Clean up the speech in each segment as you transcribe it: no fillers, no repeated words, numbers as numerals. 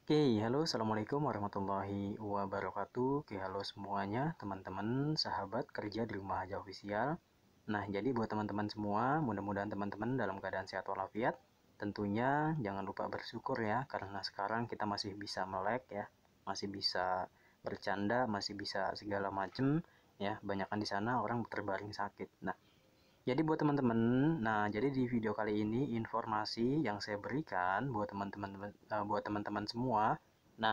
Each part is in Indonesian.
Oke, halo, assalamualaikum warahmatullahi wabarakatuh. Oke, halo semuanya, teman-teman, sahabat kerja di rumah aja official. Nah, jadi buat teman-teman semua, mudah-mudahan teman-teman dalam keadaan sehat walafiat. Tentunya jangan lupa bersyukur ya, karena sekarang kita masih bisa melek ya, masih bisa bercanda, masih bisa segala macem ya. Banyakan di sana orang terbaring sakit. Nah, jadi buat teman-teman, jadi di video kali ini informasi yang saya berikan buat teman-teman semua. Nah,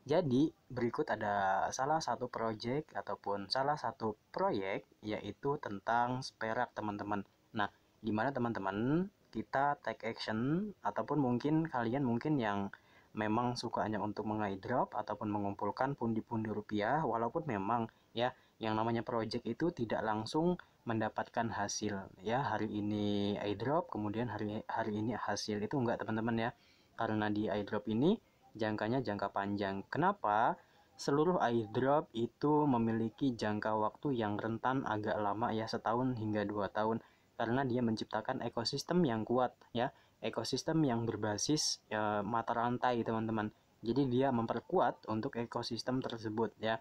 jadi berikut ada salah satu project ataupun salah satu proyek yaitu tentang sperak teman-teman. Nah, di mana teman-teman kita take action ataupun mungkin kalian yang memang sukanya untuk mengairdrop ataupun mengumpulkan pundi-pundi rupiah, walaupun memang ya yang namanya project itu tidak langsung mendapatkan hasil ya, hari ini airdrop kemudian hari ini hasil, itu enggak teman-teman ya, karena di airdrop ini jangkanya jangka panjang. Kenapa? Seluruh airdrop itu memiliki jangka waktu yang rentan agak lama ya, setahun hingga 2 tahun, karena dia menciptakan ekosistem yang kuat ya, ekosistem yang berbasis mata rantai teman-teman. Jadi dia memperkuat untuk ekosistem tersebut ya.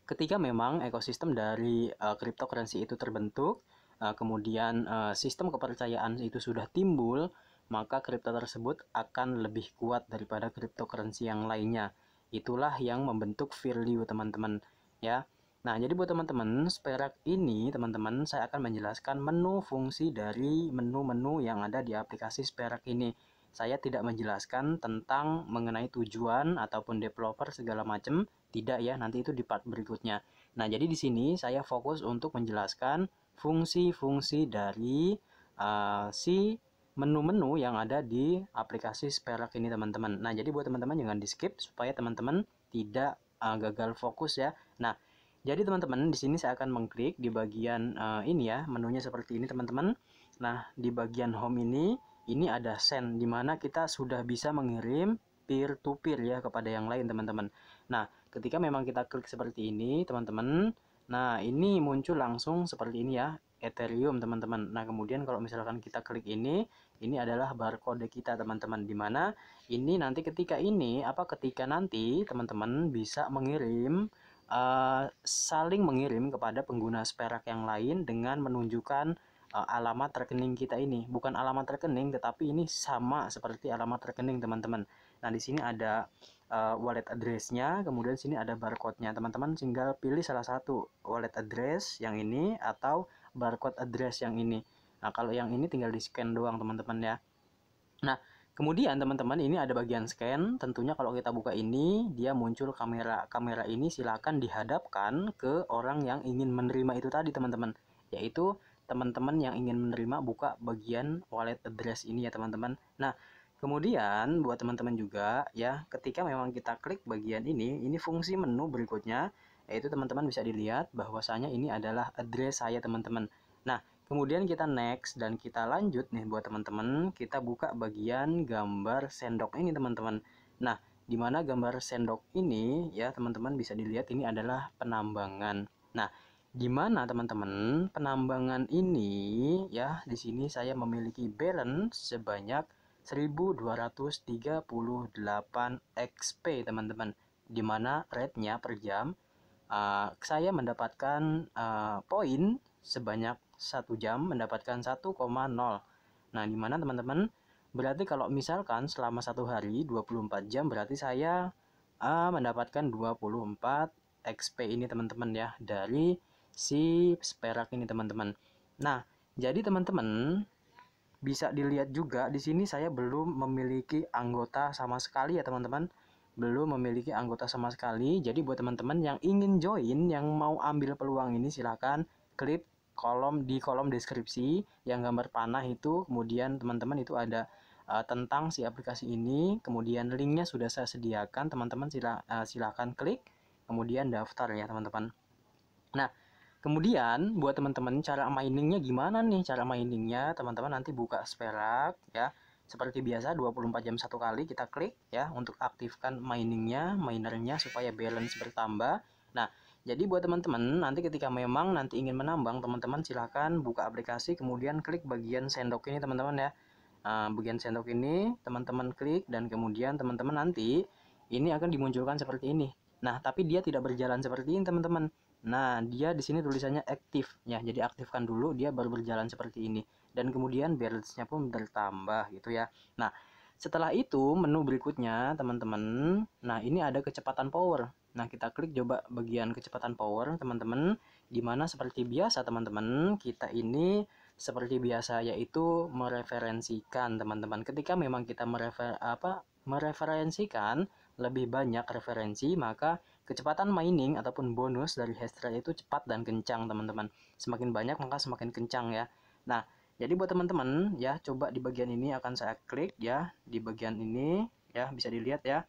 Ketika memang ekosistem dari cryptocurrency itu terbentuk, kemudian sistem kepercayaan itu sudah timbul, maka kripto tersebut akan lebih kuat daripada cryptocurrency yang lainnya. Itulah yang membentuk value teman-teman ya. Nah, jadi buat teman-teman, Sperak ini teman-teman saya akan menjelaskan menu fungsi dari menu-menu yang ada di aplikasi Sperak ini. Saya tidak menjelaskan tentang mengenai tujuan ataupun developer segala macam, tidak ya, nanti itu di part berikutnya. Nah, jadi di sini saya fokus untuk menjelaskan fungsi-fungsi dari si menu-menu yang ada di aplikasi Sperak ini teman-teman. Nah, jadi buat teman-teman jangan di skip supaya teman-teman tidak gagal fokus ya. Nah, jadi teman-teman di sini saya akan mengklik di bagian ini ya, menunya seperti ini teman-teman. Nah, di bagian home ini ada send, di mana kita sudah bisa mengirim peer to peer ya kepada yang lain teman-teman. Nah, ketika memang kita klik seperti ini teman-teman, nah ini muncul langsung seperti ini ya, Ethereum teman-teman. Nah, kemudian kalau misalkan kita klik ini adalah barcode kita teman-teman, di mana ini nanti ketika nanti teman-teman bisa mengirim saling mengirim kepada pengguna Sperak yang lain dengan menunjukkan alamat rekening kita ini. Bukan alamat rekening, tetapi ini sama seperti alamat rekening teman-teman. Nah, di sini ada wallet address-nya, kemudian sini ada barcode-nya. Teman-teman tinggal pilih salah satu, wallet address yang ini atau barcode address yang ini. Nah, kalau yang ini tinggal di-scan doang teman-teman ya. Nah, kemudian teman-teman ini ada bagian scan. Tentunya kalau kita buka ini, dia muncul kamera. Kamera ini silakan dihadapkan ke orang yang ingin menerima itu tadi teman-teman. Yaitu teman-teman yang ingin menerima, buka bagian wallet address ini ya teman-teman. Nah, kemudian buat teman-teman juga ya, ketika memang kita klik bagian ini fungsi menu berikutnya, yaitu teman-teman bisa dilihat bahwasanya ini adalah address saya teman-teman. Nah, kemudian kita next dan kita lanjut nih buat teman-teman, kita buka bagian gambar sendok ini teman-teman. Nah, di mana gambar sendok ini ya teman-teman bisa dilihat ini adalah penambangan. Nah, di mana teman-teman penambangan ini ya, di sini saya memiliki balance sebanyak 1238 XP teman-teman. Di mana rate-nya per jam saya mendapatkan poin sebanyak 1 jam mendapatkan 1,0. Nah, di mana teman-teman berarti kalau misalkan selama 1 hari 24 jam berarti saya mendapatkan 24 XP ini teman-teman ya, dari si Sperak ini teman-teman. Nah, jadi teman-teman bisa dilihat juga di sini saya belum memiliki anggota sama sekali ya teman-teman. Belum memiliki anggota sama sekali. Jadi buat teman-teman yang ingin join, yang mau ambil peluang ini silahkan klik di kolom deskripsi yang gambar panah itu, kemudian teman-teman itu ada tentang si aplikasi ini, kemudian linknya sudah saya sediakan, teman-teman silahkan klik kemudian daftar ya teman-teman. Nah, kemudian buat teman-teman cara miningnya gimana nih? Cara miningnya teman-teman nanti buka Sperak ya. Seperti biasa 24 jam satu kali kita klik ya untuk aktifkan minernya supaya balance bertambah. Nah, jadi buat teman-teman nanti ketika memang nanti ingin menambang, teman-teman silahkan buka aplikasi kemudian klik bagian sendok ini teman-teman ya. bagian sendok ini teman-teman klik, dan kemudian teman-teman nanti ini akan dimunculkan seperti ini. Nah, tapi dia tidak berjalan seperti ini teman-teman. Nah, dia di sini tulisannya aktif ya. Jadi aktifkan dulu, dia baru berjalan seperti ini. Dan kemudian balance-nya pun bertambah gitu ya. Nah, setelah itu menu berikutnya teman-teman. Nah, ini ada kecepatan power. Nah, kita klik coba bagian kecepatan power teman-teman. Dimana seperti biasa teman-teman, kita ini seperti biasa yaitu mereferensikan teman-teman. Ketika memang kita mereferensikan lebih banyak referensi, maka kecepatan mining ataupun bonus dari hash rate itu cepat dan kencang teman-teman. Semakin banyak maka semakin kencang ya. Nah, jadi buat teman-teman ya, coba di bagian ini akan saya klik ya, di bagian ini ya, bisa dilihat ya.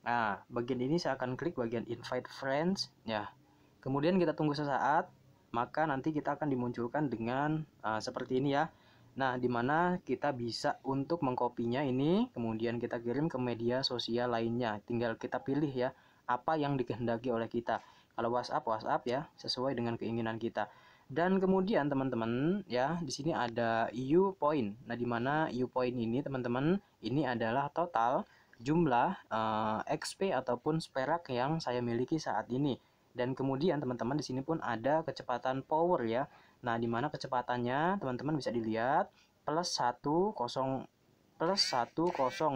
Nah, bagian ini saya akan klik bagian invite friends ya. Kemudian kita tunggu sesaat, maka nanti kita akan dimunculkan dengan seperti ini ya. Nah, dimana kita bisa untuk mengkopinya ini, kemudian kita kirim ke media sosial lainnya. Tinggal kita pilih ya, apa yang dikehendaki oleh kita. Kalau WhatsApp, WhatsApp ya, sesuai dengan keinginan kita. Dan kemudian teman-teman ya, di sini ada EU point. Nah, dimana EU point ini teman-teman, ini adalah total jumlah XP ataupun sperak yang saya miliki saat ini. Dan kemudian teman-teman di sini pun ada kecepatan power ya. Nah, di mana kecepatannya teman-teman bisa dilihat plus 10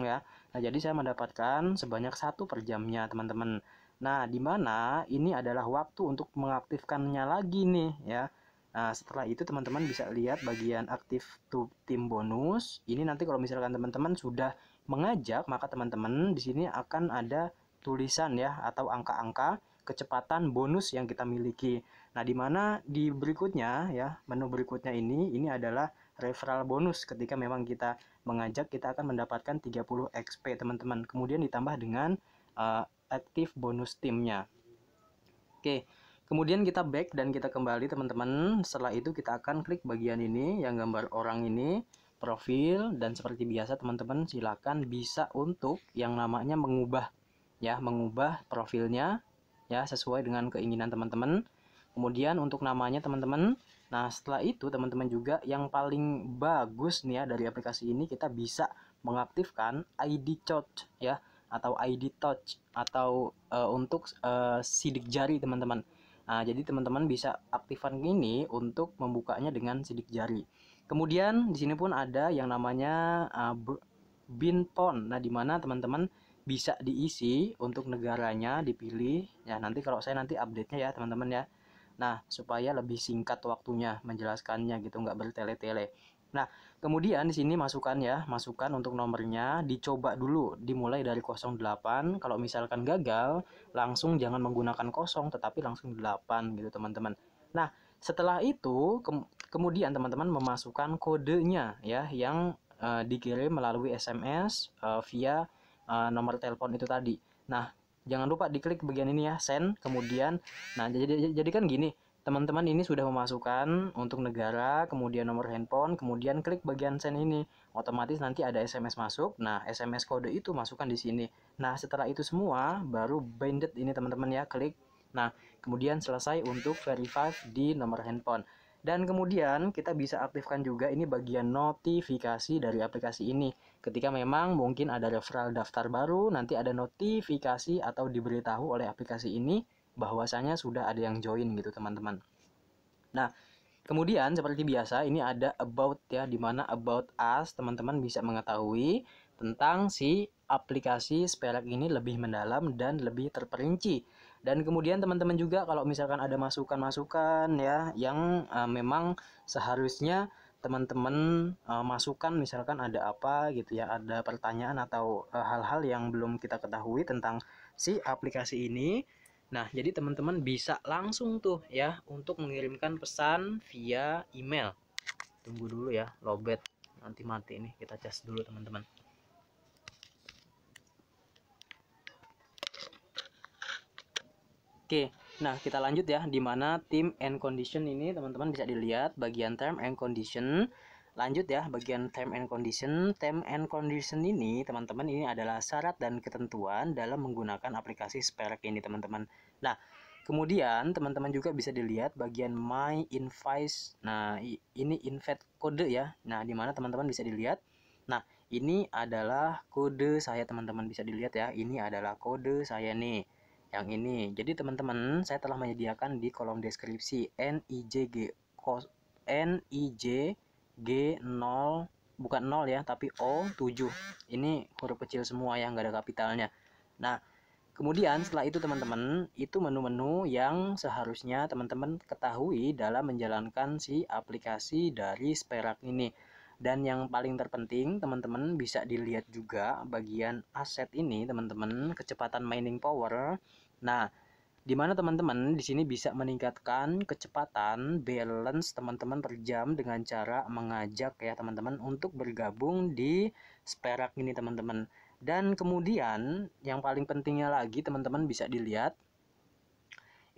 ya. Nah, jadi saya mendapatkan sebanyak 1 per jamnya teman-teman. Nah, di mana ini adalah waktu untuk mengaktifkannya lagi nih ya. Nah, setelah itu teman-teman bisa lihat bagian aktif to tim bonus. Ini nanti kalau misalkan teman-teman sudah mengajak, maka teman-teman di sini akan ada tulisan ya atau angka-angka kecepatan bonus yang kita miliki. Nah, di mana di berikutnya ya, menu berikutnya ini adalah referral bonus. Ketika memang kita mengajak, kita akan mendapatkan 30 XP teman-teman. Kemudian ditambah dengan aktif bonus timnya. Oke. Kemudian kita back dan kita kembali teman-teman. Setelah itu kita akan klik bagian ini yang gambar orang ini, profil, dan seperti biasa teman-teman silakan bisa untuk yang namanya mengubah ya, mengubah profilnya ya sesuai dengan keinginan teman-teman. Kemudian untuk namanya teman-teman, nah setelah itu teman-teman juga yang paling bagus nih ya dari aplikasi ini, kita bisa mengaktifkan ID touch ya, atau ID touch atau untuk sidik jari teman-teman. Nah, jadi teman-teman bisa aktifkan ini untuk membukanya dengan sidik jari. Kemudian di sini pun ada yang namanya bin pon. Nah, di mana teman-teman bisa diisi untuk negaranya dipilih ya. Nanti kalau saya nanti update-nya ya teman-teman ya. Nah, supaya lebih singkat waktunya menjelaskannya gitu, nggak bertele-tele. Nah, kemudian di sini masukan ya, masukan untuk nomornya dicoba dulu, dimulai dari 08. Kalau misalkan gagal, langsung jangan menggunakan 0, tetapi langsung 8 gitu teman-teman. Nah, setelah itu kemudian teman-teman memasukkan kodenya ya, yang dikirim melalui SMS via nomor telepon itu tadi. Nah, jangan lupa diklik bagian ini ya, send. Kemudian, nah jadi kan gini, teman-teman ini sudah memasukkan untuk negara, kemudian nomor handphone, kemudian klik bagian send ini. Otomatis nanti ada SMS masuk. Nah, SMS kode itu masukkan di sini. Nah, setelah itu semua, baru banded ini teman-teman ya, klik. Nah, kemudian selesai untuk verify di nomor handphone. Dan kemudian kita bisa aktifkan juga ini bagian notifikasi dari aplikasi ini. Ketika memang mungkin ada referral daftar baru, nanti ada notifikasi atau diberitahu oleh aplikasi ini bahwasanya sudah ada yang join gitu teman-teman. Nah, kemudian seperti biasa ini ada about ya, dimana about us teman-teman bisa mengetahui tentang si aplikasi Sperak ini lebih mendalam dan lebih terperinci. Dan kemudian teman-teman juga kalau misalkan ada masukan-masukan ya yang memang seharusnya teman-teman masukkan, misalkan ada apa gitu ya, ada pertanyaan atau hal-hal yang belum kita ketahui tentang si aplikasi ini. Nah, jadi teman-teman bisa langsung tuh ya untuk mengirimkan pesan via email. Tunggu dulu ya, lowbat nanti mati nih, kita cas dulu teman-teman. Oke, nah kita lanjut ya, di mana term and condition ini teman-teman bisa dilihat bagian term and condition. Lanjut ya, bagian term and condition. Term and condition ini teman-teman, ini adalah syarat dan ketentuan dalam menggunakan aplikasi Sperak ini teman-teman. Nah, kemudian teman-teman juga bisa dilihat bagian my invite. Nah, ini invite kode ya. Nah, di mana teman-teman bisa dilihat Nah, ini adalah kode saya teman-teman, bisa dilihat ya. Ini adalah kode saya nih. Yang ini. Jadi teman-teman, saya telah menyediakan di kolom deskripsi NIJG 0, bukan 0 ya, tapi O7. Ini huruf kecil semua yang nggak ada kapitalnya. Nah, kemudian setelah itu teman-teman, itu menu-menu yang seharusnya teman-teman ketahui dalam menjalankan si aplikasi dari Sperak ini. Dan yang paling terpenting teman-teman bisa dilihat juga bagian aset ini teman-teman, kecepatan mining power. Nah, di mana teman-teman di sini bisa meningkatkan kecepatan balance teman-teman per jam dengan cara mengajak ya teman-teman untuk bergabung di Sperak ini teman-teman. Dan kemudian yang paling pentingnya lagi teman-teman bisa dilihat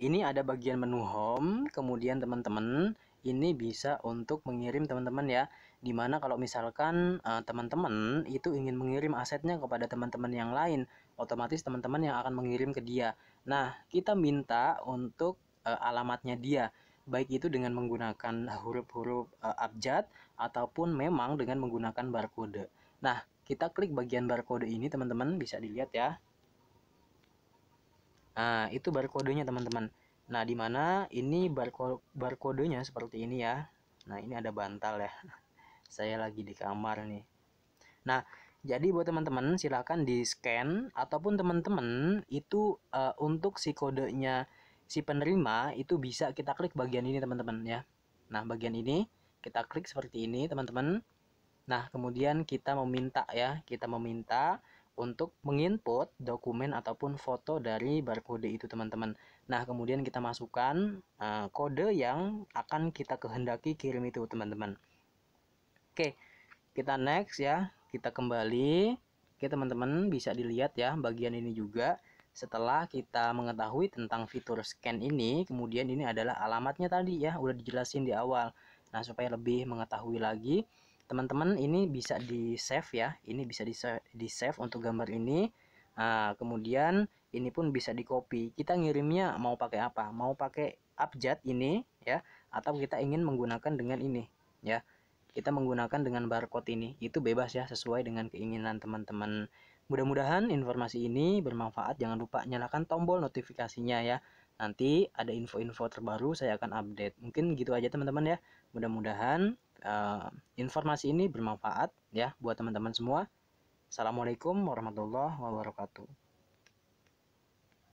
ini ada bagian menu home, kemudian teman-teman ini bisa untuk mengirim teman-teman ya. Dimana kalau misalkan teman-teman itu ingin mengirim asetnya kepada teman-teman yang lain, otomatis teman-teman yang akan mengirim ke dia. Nah, kita minta untuk alamatnya dia, baik itu dengan menggunakan huruf-huruf abjad ataupun memang dengan menggunakan barcode. Nah, kita klik bagian barcode ini teman-teman, bisa dilihat ya. Nah, itu barcode-nya teman-teman. Nah, di mana ini barcode-nya seperti ini ya. Nah, ini ada bantal ya. Saya lagi di kamar nih. Nah, jadi buat teman-teman silakan di-scan ataupun teman-teman itu untuk si kodenya si penerima itu bisa kita klik bagian ini teman-teman ya. Nah, bagian ini kita klik seperti ini teman-teman. Nah, kemudian kita meminta ya, kita meminta untuk menginput dokumen ataupun foto dari barcode itu teman-teman. Nah, kemudian kita masukkan kode yang akan kita kehendaki kirim itu teman-teman. Oke, kita next ya, kita kembali. Oke teman-teman, bisa dilihat ya bagian ini juga. Setelah kita mengetahui tentang fitur scan ini, kemudian ini adalah alamatnya tadi ya, udah dijelasin di awal. Nah, supaya lebih mengetahui lagi, teman-teman ini bisa di save ya, ini bisa di save untuk gambar ini. Nah, kemudian ini pun bisa di copy. Kita ngirimnya mau pakai apa? Mau pakai abjad ini ya, atau kita ingin menggunakan dengan ini ya. Kita menggunakan dengan barcode ini, itu bebas ya, sesuai dengan keinginan teman-teman. Mudah-mudahan informasi ini bermanfaat. Jangan lupa nyalakan tombol notifikasinya ya, nanti ada info-info terbaru saya akan update. Mungkin gitu aja teman-teman ya. Mudah-mudahan informasi ini bermanfaat ya buat teman-teman semua. Assalamualaikum warahmatullahi wabarakatuh.